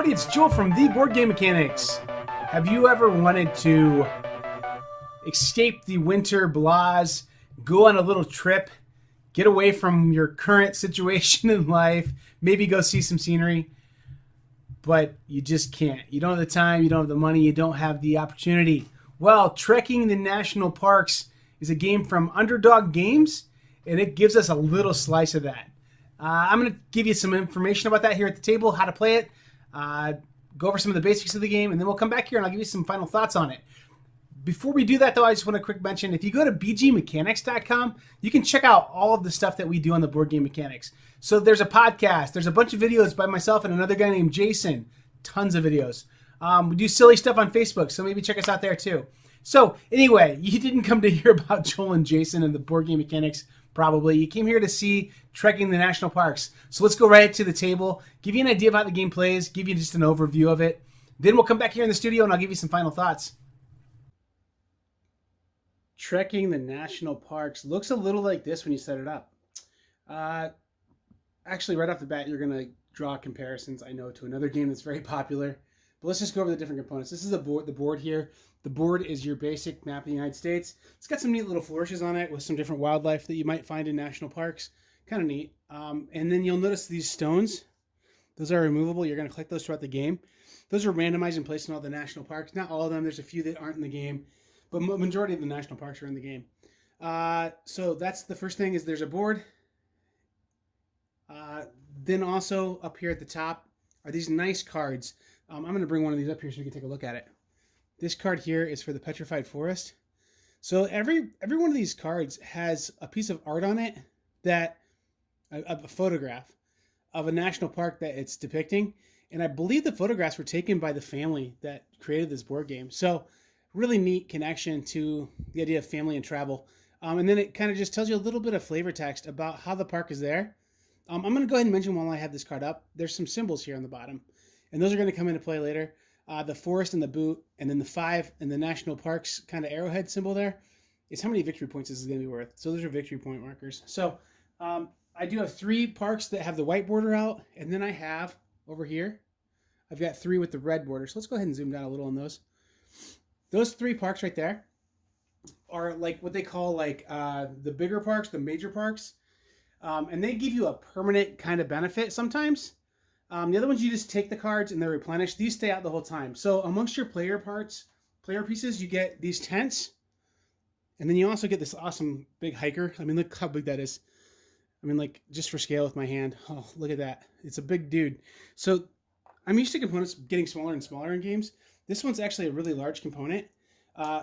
everybody, it's Joel from the Boardgame Mechanics. Have you ever wanted to escape the winter blahs, go on a little trip, get away from your current situation in life, maybe go see some scenery, but you just can't? You don't have the time, you don't have the money, you don't have the opportunity. Well, Trekking the National Parks is a game from Underdog Games, and it gives us a little slice of that. I'm going to give you some information about that here at the table, how to play it, go over some of the basics of the game, and then we'll come back here and I'll give you some final thoughts on it. Before we do that, though, I just want to quick mention, if you go to bgmechanics.com, you can check out all of the stuff that we do on the Board Game Mechanics. So there's a podcast, there's a bunch of videos by myself and another guy named Jason, tons of videos. We do silly stuff on Facebook, so maybe check us out there too. So anyway, you didn't come to hear about Joel and Jason and the Board Game Mechanics, probably. You came here to see Trekking the National Parks. So let's go right to the table, give you an idea of how the game plays, give you just an overview of it. Then we'll come back here in the studio and I'll give you some final thoughts. Trekking the National Parks looks a little like this when you set it up. Actually, right off the bat, you're going to draw comparisons, I know, to another game that's very popular. But let's just go over the different components. This is the board here. The board is your basic map of the United States. It's got some neat little flourishes on it with some different wildlife that you might find in national parks. Kind of neat. And then you'll notice these stones. Those are removable. You're going to collect those throughout the game. Those are randomized and placed in all the national parks. Not all of them. There's a few that aren't in the game. But majority of the national parks are in the game. So that's the first thing, is there's a board. Then also up here at the top are these nice cards. I'm going to bring one of these up here so you can take a look at it. This card here is for the Petrified Forest. So every one of these cards has a piece of art on it, that a photograph of a national park that it's depicting. And I believe the photographs were taken by the family that created this board game. So really neat connection to the idea of family and travel. And then it kind of just tells you a little bit of flavor text about how the park is there. I'm going to go ahead and mention while I have this card up, there's some symbols here on the bottom. And those are going to come into play later. The forest and the boot, and then the 5 and the national parks kind of arrowhead symbol there is how many victory points this is going to be worth. So those are victory point markers. So I do have 3 parks that have the white border out, and then I have over here, I've got 3 with the red border. So let's go ahead and zoom down a little on those. Those 3 parks right there are like what they call like the bigger parks, the major parks, and they give you a permanent kind of benefit sometimes. The other ones, you just take the cards and they're replenished. These stay out the whole time. So amongst your player pieces, you get these tents. And then you also get this awesome big hiker. I mean, look how big that is. I mean, like, just for scale with my hand. Oh, look at that. It's a big dude. So I'm used to components getting smaller and smaller in games. This one's actually a really large component,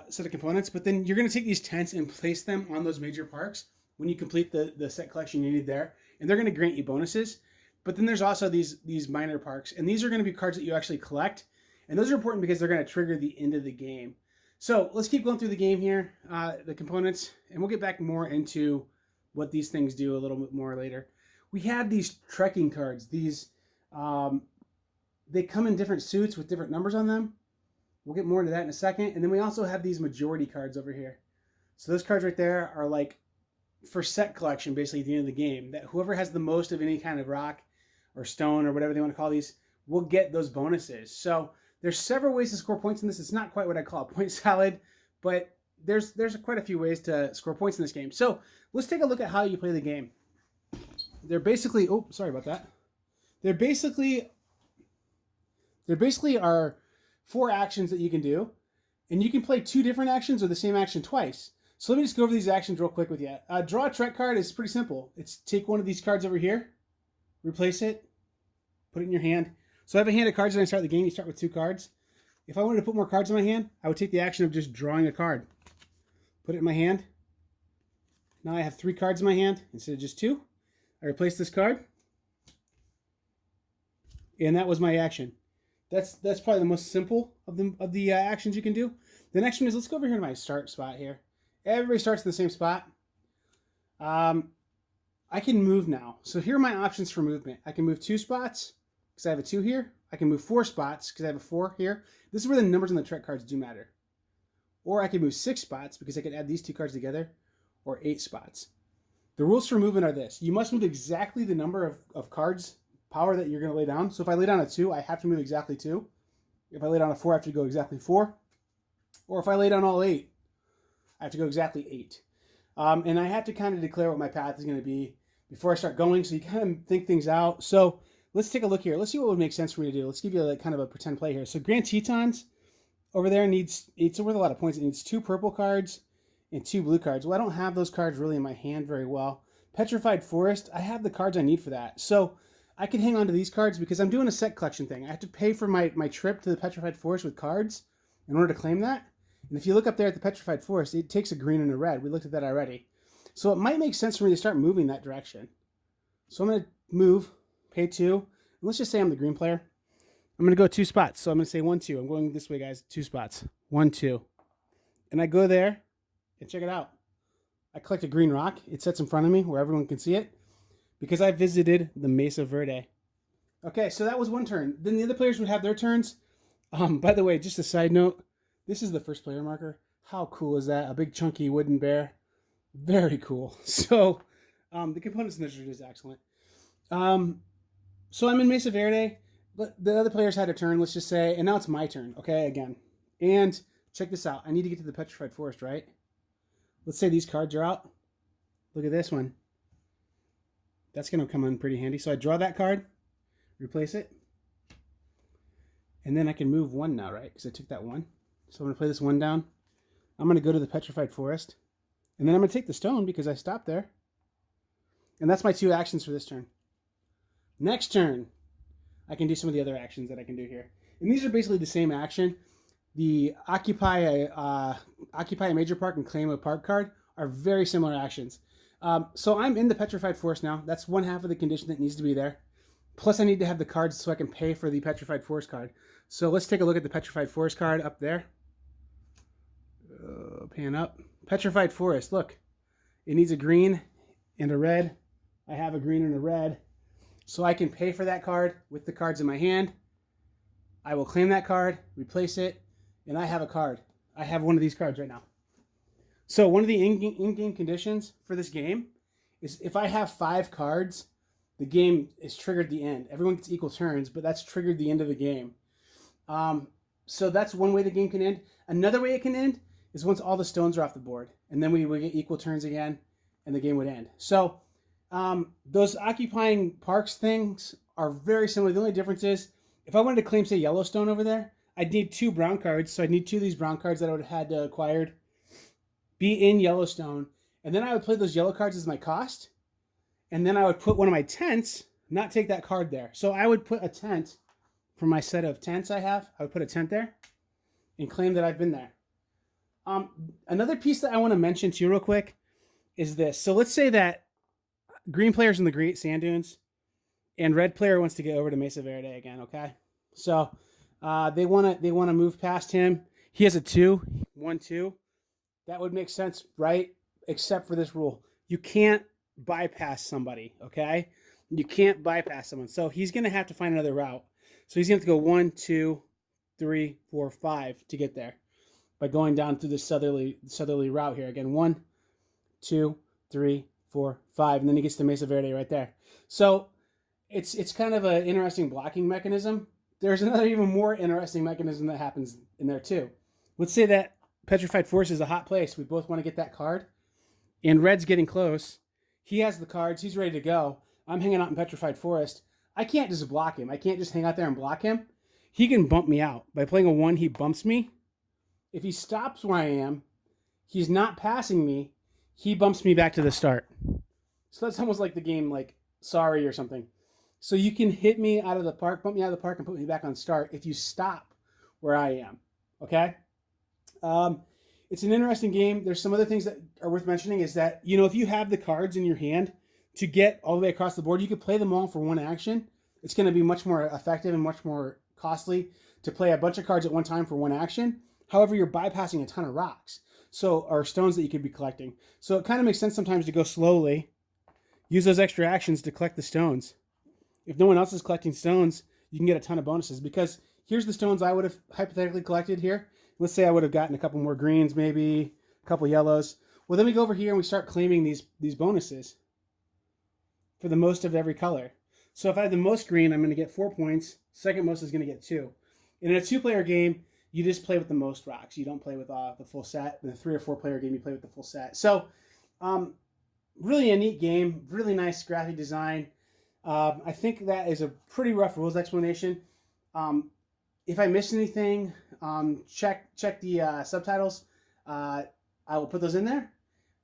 set of components. But then you're going to take these tents and place them on those major parks when you complete the set collection you need there. And they're going to grant you bonuses. But then there's also these minor parks, and these are going to be cards that you actually collect, and those are important because they're going to trigger the end of the game. So let's keep going through the game here, the components, and we'll get back more into what these things do a little bit more later. We have these trekking cards. These they come in different suits with different numbers on them. We'll get more into that in a second. And then we also have these majority cards over here. So those cards right there are like for set collection, basically at the end of the game, that whoever has the most of any kind of rock or stone or whatever they want to call these will get those bonuses. So there's several ways to score points in this. It's not quite what I call a point salad, but there's quite a few ways to score points in this game. So let's take a look at how you play the game. They're basically, oh, sorry about that. They're basically are 4 actions that you can do, and you can play 2 different actions or the same action twice. So let me just go over these actions real quick with you. Draw a Trek card is pretty simple. It's take one of these cards over here, replace it, put it in your hand. So I have a hand of cards when I start the game. You start with 2 cards. If I wanted to put more cards in my hand, I would take the action of just drawing a card. Put it in my hand. Now I have 3 cards in my hand instead of just 2. I replace this card. And that was my action. That's probably the most simple of the actions you can do. The next one is, let's go over here to my start spot here. Everybody starts in the same spot. I can move now. So here are my options for movement. I can move 2 spots because I have a 2 here. I can move 4 spots because I have a 4 here. This is where the numbers on the Trek cards do matter. Or I can move 6 spots because I can add these 2 cards together, or 8 spots. The rules for movement are this. You must move exactly the number of cards power that you're going to lay down. So if I lay down a 2, I have to move exactly 2. If I lay down a 4, I have to go exactly 4. Or if I lay down all 8, I have to go exactly 8. And I have to kind of declare what my path is going to be before I start going, so you kind of think things out. So let's take a look here. Let's see what would make sense for me to do. Let's give you like kind of a pretend play here. So Grand Tetons over there it's worth a lot of points. It needs 2 purple cards and 2 blue cards. Well, I don't have those cards really in my hand very well. Petrified Forest, I have the cards I need for that. So I can hang on to these cards because I'm doing a set collection thing. I have to pay for my trip to the Petrified Forest with cards in order to claim that. And if you look up there at the Petrified Forest, it takes a green and a red. We looked at that already. So it might make sense for me to start moving that direction. So I'm going to move, pay 2. And let's just say I'm the green player. I'm going to go 2 spots. So I'm going to say 1, 2. I'm going this way, guys. 2 spots. 1, 2. And I go there and check it out. I collect a green rock. It sits in front of me where everyone can see it because I visited the Mesa Verde. Okay, so that was one turn. Then the other players would have their turns. By the way, just a side note, this is the first player marker. How cool is that? A big chunky wooden bear. Very cool. So the components in this are just excellent. So I'm in Mesa Verde. The other players had a turn, let's just say, and now it's my turn, okay, again. And check this out. I need to get to the Petrified Forest, right? Let's say these cards are out. Look at this one. That's going to come in pretty handy. So I draw that card, replace it, and then I can move 1 now, right? Because I took that 1. So I'm going to play this 1 down. I'm going to go to the Petrified Forest, and then I'm going to take the stone because I stopped there. And that's my 2 actions for this turn. Next turn, I can do some of the other actions that I can do here. And these are basically the same action. The occupy a major park and claim a park card are very similar actions. So I'm in the Petrified Forest now. That's 1/2 of the condition that needs to be there. Plus I need to have the cards so I can pay for the Petrified Forest card. So let's take a look at the Petrified Forest card up there. Pan up. Petrified Forest, look. It needs a green and a red. I have a green and a red. So I can pay for that card with the cards in my hand. I will claim that card, replace it, and I have a card. I have one of these cards right now. So one of the in-game conditions for this game is if I have 5 cards, the game is triggered the end. Everyone gets equal turns, but that's triggered the end of the game. So that's one way the game can end. Another way it can end is once all the stones are off the board, and then we would get equal turns again, and the game would end. So those occupying parks things are very similar. The only difference is if I wanted to claim, say, Yellowstone over there, I'd need 2 brown cards. So I'd need 2 of these brown cards that I would have had acquired, be in Yellowstone, and then I would play those yellow cards as my cost, and then I would put one of my tents, not take that card there. So I would put a tent for my set of tents I have. I would put a tent there and claim that I've been there. Another piece that I want to mention to you real quick is this. So let's say that green player's in the Great Sand Dunes, and red player wants to get over to Mesa Verde again, okay? So they want to move past him. He has a 2, 1, 2. That would make sense, right? Except for this rule. You can't bypass somebody, okay? You can't bypass someone. So he's going to have to find another route. So he's going to have to go 1, 2, 3, 4, 5 to get there by going down through the southerly route here. Again, 1, 2, 3, 4, 5, and then he gets to Mesa Verde right there. So it's kind of an interesting blocking mechanism. There's another even more interesting mechanism that happens in there too. Let's say that Petrified Forest is a hot place. We both want to get that card, and red's getting close. He has the cards. He's ready to go. I'm hanging out in Petrified Forest. I can't just block him. I can't just hang out there and block him. He can bump me out. By playing a 1, he bumps me. If he stops where I am, he's not passing me. He bumps me back to the start. So that's almost like the game, like Sorry or something. So you can hit me out of the park, bump me out of the park, and put me back on start if you stop where I am. Okay? It's an interesting game. There's some other things that are worth mentioning is that, you know, if you have the cards in your hand to get all the way across the board, you could play them all for 1 action. It's going to be much more effective and much more costly to play a bunch of cards at one time for 1 action. However, you're bypassing a ton of rocks, or stones that you could be collecting. So it kind of makes sense sometimes to go slowly, use those extra actions to collect the stones. If no one else is collecting stones, you can get a ton of bonuses, because here's the stones I would have hypothetically collected here. Let's say I would have gotten a couple more greens, maybe a couple yellows. Well, then we go over here and we start claiming these bonuses for the most of every color. So if I have the most green, I'm going to get 4 points. Second most is going to get 2. And in a 2-player game, you just play with the most rocks. You don't play with the full set. In a 3 or 4-player game, you play with the full set. So really a neat game. Really nice graphic design. I think that is a pretty rough rules explanation. If I missed anything, check the subtitles. I will put those in there.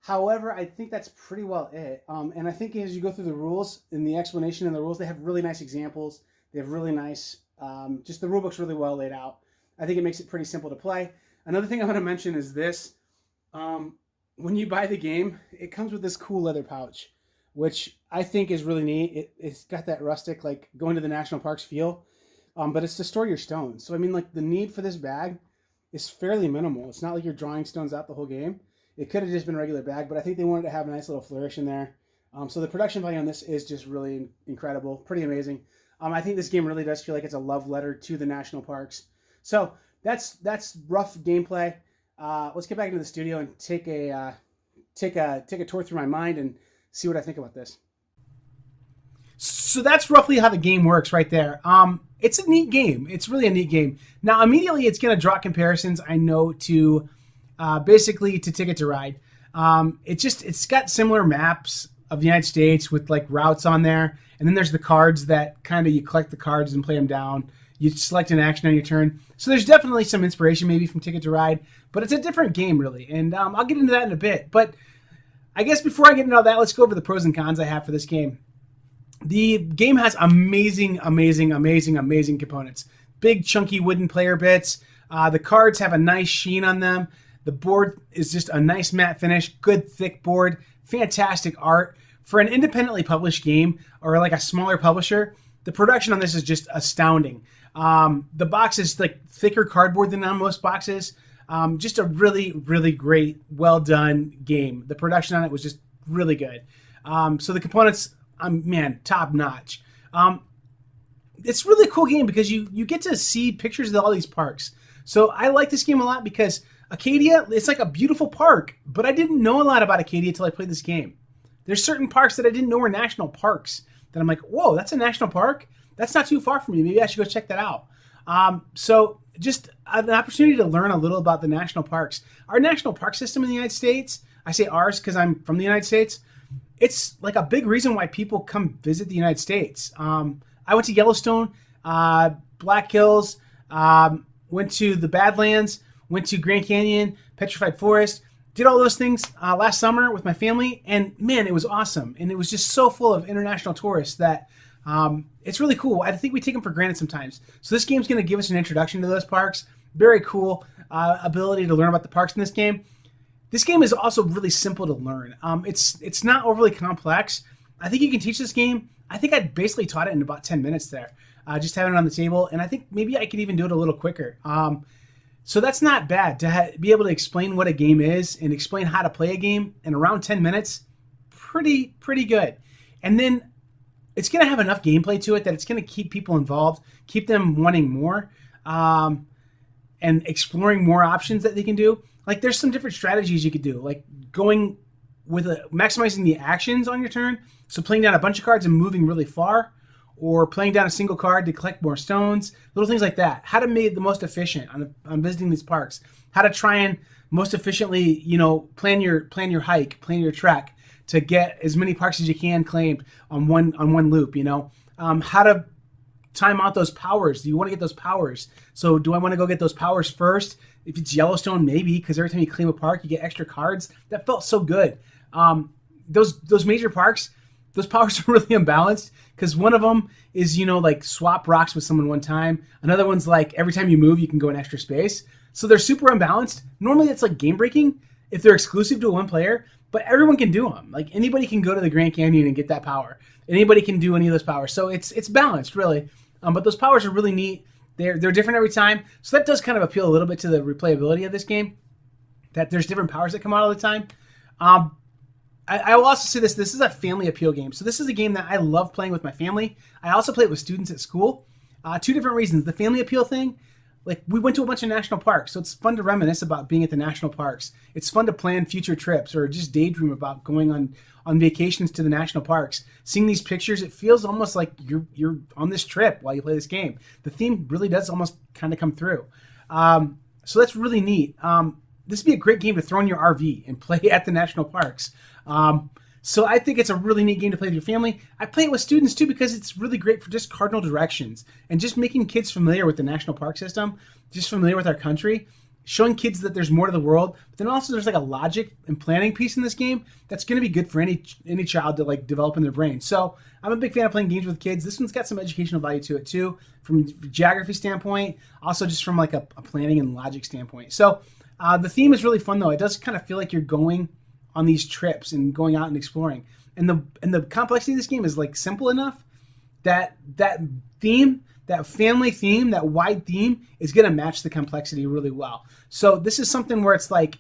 However, I think that's pretty well it. And I think as you go through the rules and the explanation and the rules, they have really nice examples. They have really nice, just the rule book's really well laid out. I think it makes it pretty simple to play. Another thing I want to mention is this. When you buy the game, it comes with this cool leather pouch, which I think is really neat. It's got that rustic, like going to the national parks feel, but it's to store your stones. So, I mean, like the need for this bag is fairly minimal. It's not like you're drawing stones out the whole game. It could have just been a regular bag, but I think they wanted to have a nice little flourish in there. So the production value on this is just really incredible, pretty amazing. I think this game really does feel like it's a love letter to the national parks. So that's rough gameplay. Let's get back into the studio and take a tour through my mind and see what I think about this. So that's roughly how the game works right there. It's a neat game. It's really a neat game. Now, immediately it's going to draw comparisons, I know, to basically to Ticket to Ride. It's got similar maps of the United States with like routes on there. And then there's the cards that kind of you collect the cards and play them down. You select an action on your turn. So there's definitely some inspiration maybe from Ticket to Ride, but it's a different game really. And I'll get into that in a bit. But I guess before I get into all that, let's go over the pros and cons I have for this game. The game has amazing components. Big chunky wooden player bits. The cards have a nice sheen on them. The board is just a nice matte finish, good thick board, fantastic art. For an independently published game or like a smaller publisher, the production on this is just astounding. The box is like thicker cardboard than on most boxes. Just a really great, well done game. The production on it was just really good. So the components, man, top notch. It's a really cool game because you get to see pictures of all these parks. So I like this game a lot because Acadia, it's like a beautiful park, but I didn't know a lot about Acadia until I played this game. There's certain parks that I didn't know were national parks that I'm like, whoa, that's a national park? That's not too far from me. Maybe I should go check that out. So just an opportunity to learn a little about the national parks. Our national park system in the United States, I say ours because I'm from the United States, it's like a big reason why people come visit the United States. I went to Yellowstone, Black Hills, went to the Badlands, went to Grand Canyon, Petrified Forest, did all those things last summer with my family, and man, it was awesome. And it was just so full of international tourists that it's really cool. I think we take them for granted sometimes. So this game's going to give us an introduction to those parks. Very cool ability to learn about the parks in this game. This game is also really simple to learn. It's not overly complex. I think you can teach this game. I think I basically taught it in about 10 minutes there, just having it on the table. And I think maybe I could even do it a little quicker. So that's not bad to be able to explain what a game is and explain how to play a game in around 10 minutes. Pretty good. And then it's going to have enough gameplay to it that it's going to keep people involved, keep them wanting more, and exploring more options that they can do. Like there's some different strategies you could do, like going with maximizing the actions on your turn. So playing down a bunch of cards and moving really far, or playing down a single card to collect more stones, little things like that. How to make the most efficient on visiting these parks. How to try and most efficiently, plan your hike, plan your trek to get as many parks as you can claimed on one loop. How to time out those powers. Do you want to get those powers? So do I want to go get those powers first? If it's Yellowstone, maybe, because every time you claim a park, you get extra cards. That felt so good. Those major parks, those powers are really imbalanced because one of them is, like swap rocks with someone one time. Another one's like every time you move, you can go in extra space. So they're super imbalanced. Normally it's like game breaking if they're exclusive to one player, but everyone can do them. Like anybody can go to the Grand Canyon and get that power. Anybody can do any of those powers. So it's balanced really. But those powers are really neat. They're different every time. So that does kind of appeal a little bit to the replayability of this game, that there's different powers that come out all the time. I will also say this is a family appeal game. So this is a game that I love playing with my family. I also play it with students at school. Two different reasons. The family appeal thing, like we went to a bunch of national parks, so it's fun to reminisce about being at the national parks. It's fun to plan future trips or just daydream about going on vacations to the national parks. Seeing these pictures, it feels almost like you're on this trip while you play this game. The theme really does almost kind of come through. So that's really neat. This would be a great game to throw in your RV and play at the national parks. So I think it's a really neat game to play with your family. I play it with students too because it's really great for just cardinal directions and just making kids familiar with the national park system, just familiar with our country, showing kids that there's more to the world. But then also there's like a logic and planning piece in this game that's going to be good for any child to like develop in their brain. So I'm a big fan of playing games with kids. This one's got some educational value to it too, from a geography standpoint, also just from like a planning and logic standpoint. So the theme is really fun though. It does kind of feel like you're going on these trips and going out and exploring. And the complexity of this game is like simple enough that theme, that family theme, that wide theme is going to match the complexity really well. So this is something where it's like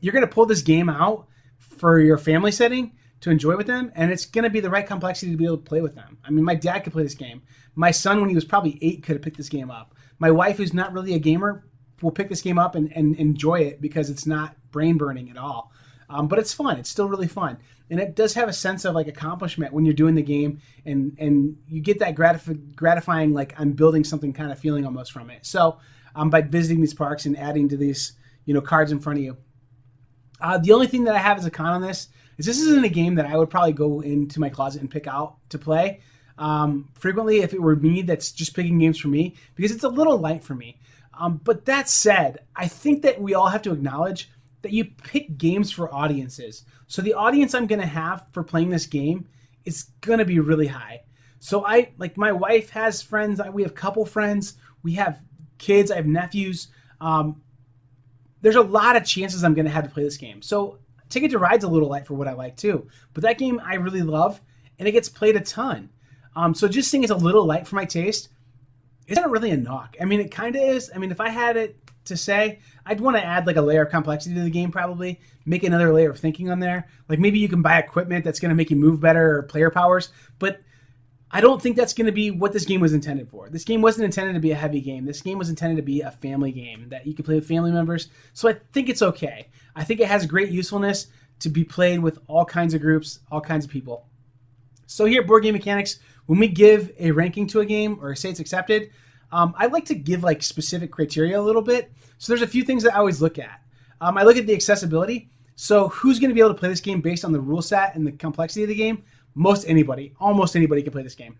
you're going to pull this game out for your family setting to enjoy with them, and it's going to be the right complexity to be able to play with them. I mean, my dad could play this game. My son, when he was probably 8, could have picked this game up. My wife, who's not really a gamer, will pick this game up and enjoy it because it's not brain burning at all. But it's fun. It's still really fun. And it does have a sense of like accomplishment when you're doing the game, and you get that gratifying, like I'm building something kind of feeling almost from it. So by visiting these parks and adding to these, cards in front of you. The only thing that I have as a con on this isn't a game that I would probably go into my closet and pick out to play frequently if it were me that's just picking games for me, because it's a little light for me. But that said, I think that we all have to acknowledge that you pick games for audiences. So the audience I'm going to have for playing this game is going to be really high. So my wife has friends. We have couple friends. We have kids. I have nephews. There's a lot of chances I'm going to have to play this game. So Ticket to Ride's a little light for what I like too. But that game I really love, and it gets played a ton. So just saying it's a little light for my taste isn't really a knock. I mean, it kind of is. I mean, if I had it to say, I'd want to add like a layer of complexity to the game, probably make another layer of thinking on there. Like maybe you can buy equipment that's going to make you move better or player powers, but I don't think that's going to be what this game was intended for. This game wasn't intended to be a heavy game. This game was intended to be a family game that you could play with family members. So I think it's okay. I think it has great usefulness to be played with all kinds of groups, all kinds of people. So here at Board Game Mechanics, when we give a ranking to a game or say it's accepted, I like to give like specific criteria a little bit. So there's a few things that I always look at. I look at the accessibility. So who's going to be able to play this game based on the rule set and the complexity of the game? Almost anybody can play this game.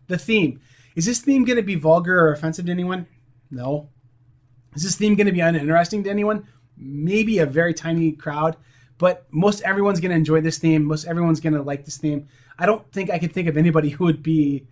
The theme. Is this theme going to be vulgar or offensive to anyone? No. Is this theme going to be uninteresting to anyone? Maybe a very tiny crowd, but most everyone's going to enjoy this theme. Most everyone's going to like this theme. I don't think I could think of anybody who would be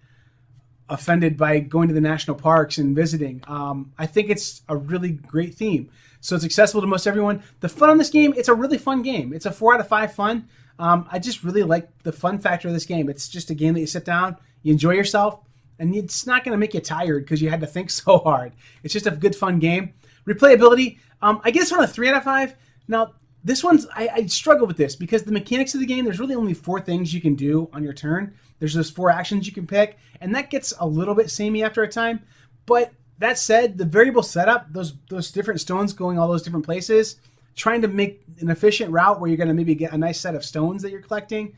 offended by going to the national parks and visiting. I think it's a really great theme. So it's accessible to most everyone. The fun on this game, it's a really fun game. It's a 4 out of 5 fun. I just really like the fun factor of this game. It's just a game that you sit down, you enjoy yourself, and it's not going to make you tired because you had to think so hard. It's just a good, fun game. Replayability, I guess on a 3 out of 5. Now, this one's, I struggle with this because the mechanics of the game, there's really only 4 things you can do on your turn. There's those 4 actions you can pick, and that gets a little bit samey after a time. But that said, the variable setup, those different stones going all those different places, trying to make an efficient route where you're going to maybe get a nice set of stones that you're collecting,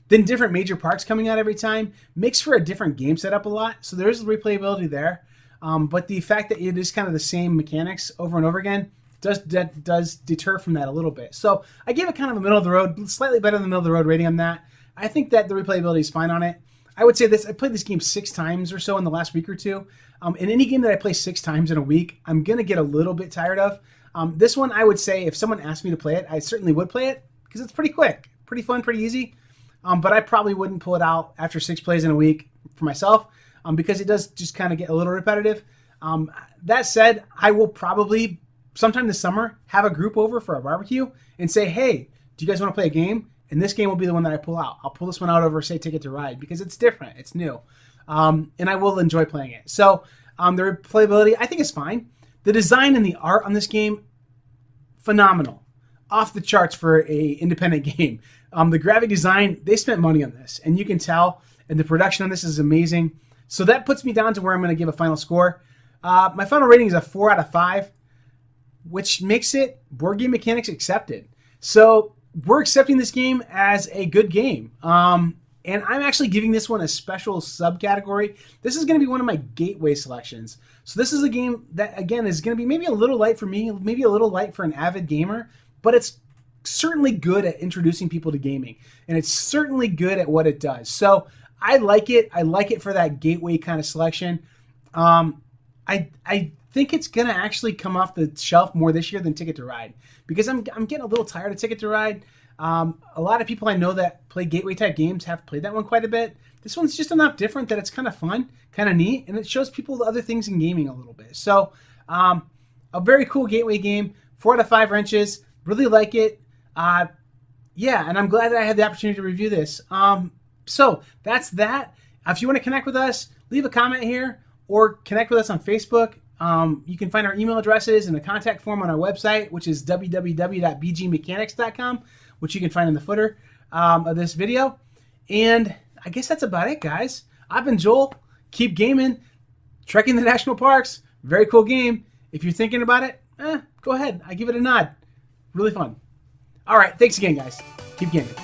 then different major parks coming out every time, makes for a different game setup a lot. So there is replayability there. But the fact that it is kind of the same mechanics over and over again does deter from that a little bit. So I gave it kind of a middle of the road, slightly better than the middle of the road rating on that. I think that the replayability is fine on it. I would say this, I played this game 6 times or so in the last week or two. In any game that I play 6 times in a week, I'm going to get a little bit tired of. This one, I would say if someone asked me to play it, I certainly would play it because it's pretty quick, pretty fun, pretty easy. But I probably wouldn't pull it out after 6 plays in a week for myself because it does just kind of get a little repetitive. That said, I will probably sometime this summer have a group over for a barbecue and say, hey, do you guys want to play a game? And this game will be the one that I pull out. I'll pull this one out over, say, Ticket to Ride because it's different. It's new. And I will enjoy playing it. So the replayability, I think is fine. The design and the art on this game, phenomenal. Off the charts for a independent game. The graphic design, they spent money on this. And you can tell. And the production on this is amazing. So that puts me down to where I'm going to give a final score. My final rating is a 4 out of 5, which makes it board game mechanics accepted. So we're accepting this game as a good game. And I'm actually giving this one a special subcategory. This is going to be one of my gateway selections. So this is a game that, again, is going to be maybe a little light for me, maybe a little light for an avid gamer, but it's certainly good at introducing people to gaming. And it's certainly good at what it does. So I like it. I like it for that gateway kind of selection. I think it's going to actually come off the shelf more this year than Ticket to Ride, because I'm getting a little tired of Ticket to Ride. A lot of people I know that play gateway type games have played that one quite a bit. This one's just enough different that it's kind of fun, kind of neat, and it shows people the other things in gaming a little bit. So a very cool gateway game, 4 out of 5 wrenches. Really like it. Yeah, and I'm glad that I had the opportunity to review this. So that's that. If you want to connect with us, leave a comment here or connect with us on Facebook. You can find our email addresses and a contact form on our website, which is www.bgmechanics.com, which you can find in the footer of this video. And I guess that's about it, guys. I've been Joel. Keep gaming. Trekking the National Parks. Very cool game. If you're thinking about it, go ahead. I give it a nod. Really fun. All right. Thanks again, guys. Keep gaming.